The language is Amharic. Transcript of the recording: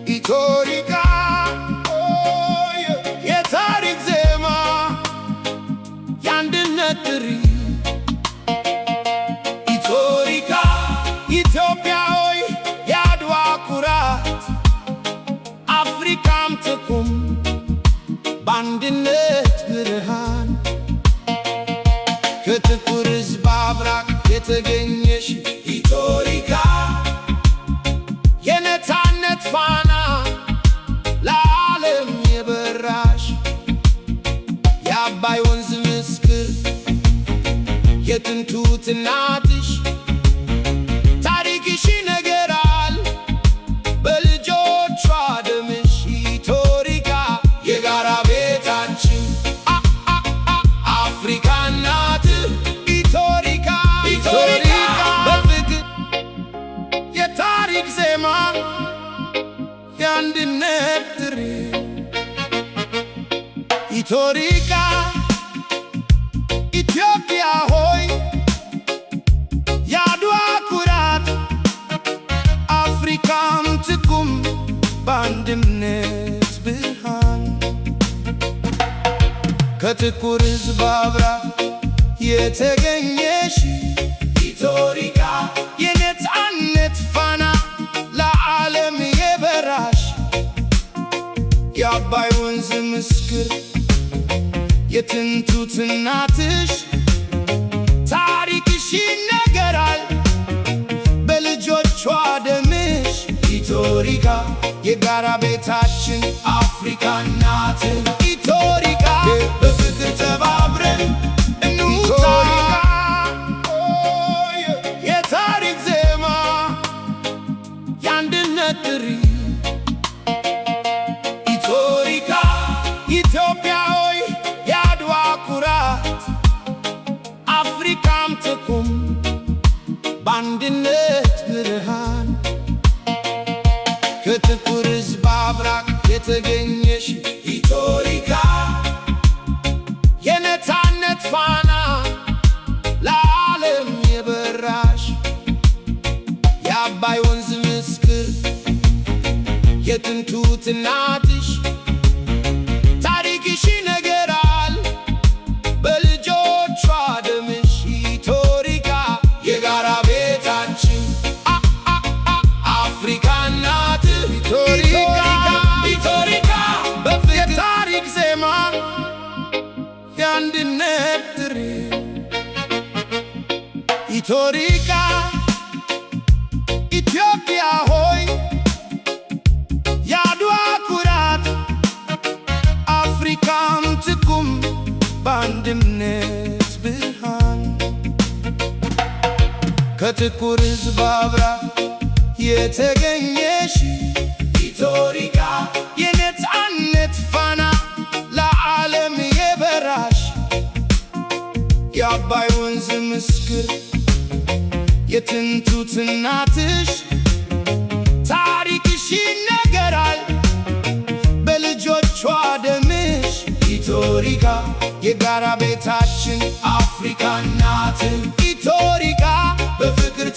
ኢቶሪካ የታሪክ ዜማ የአንድነት ጥሪ ኢቶሪካ ኢትዮጵያ ሆይ የአድዋ ኩራት አፍሪካም ትቁም በአንድነት ብርሃን ከጥቁር ሕዝብ አብራክ የተገኘሽ ኢቶሪካ የነፃነት ፋና ለዓለም የበራሽ የአባይ ወንዝ ምስክር የጥንቱ እናትሽ ታሪክሽ ይነገራል በልጆቿ ደምሽ ኢቶሪካ የጋራ ቤታችን አፍሪካ እናት ኢቶሪካ በፍቅር የታሪክ ዜማ የአንድነት ጥሪ ኢቶሪካ ኢትዮጵያ ሆይ የአድዋ ኩራት አፍሪካም ትቁም በአንድነት ብርሃን ከጥቁር ሕዝብ አብራክ የተገኘሽ ኢቶሪካ የነፃነት ፋና ለዓለም የበራሽ የአባይ ወንዝ ምስክር የጥንቱ እናትሽ ታሪክሽ ይነገራል በልጆቿ ደምሽ ኢቶሪካ የጋራ ቤታችን አፍሪካ እናት ኢቶሪካ በፍቅር ተባብረን ኢቶሪካ የታሪክ ዜማ የአንድነት ጥሪ ኢቶሪካ ኢትዮጵያ ሆይ የአድዋ ኩራት አፍሪካም ትቁም በአንድነት ብርሃን ከጥቁር ሕዝብ አብራክ የተገኘሽ ኢቶሪካ የነፃነት ፋና ለዓለም የበራሽ የአባይ ወንዝ ምስክር የጥንቱ እናትሽ ታሪክሽ ይነገራል በልጆቿ ደምሽ ኢቶሪካ የጋራ ቤታችን አፍሪካ እናት ኢቶሪካ በፍቅር የታሪክ ዜማ የአንድነት ጥሪ ኢቶሪካ ኢትዮጵያ ሆይ የአድዋ ኩራት አፍሪካም ትቁም በአንድነት ብርሃን ከጥቁር ሕዝብ አብራክ የተገኘሽ ኢቶሪካ የነፃነት ፋና ለዓለም የበራሽ የአባይ ወንዝ ምስክር የጥንቱ እናትሽ ታሪክሽ ይነገራል በልጆቿ ደምሽ ኢቶሪካ የጋራ ቤታችን አፍሪካ እናት ኢቶሪካ በፍቅር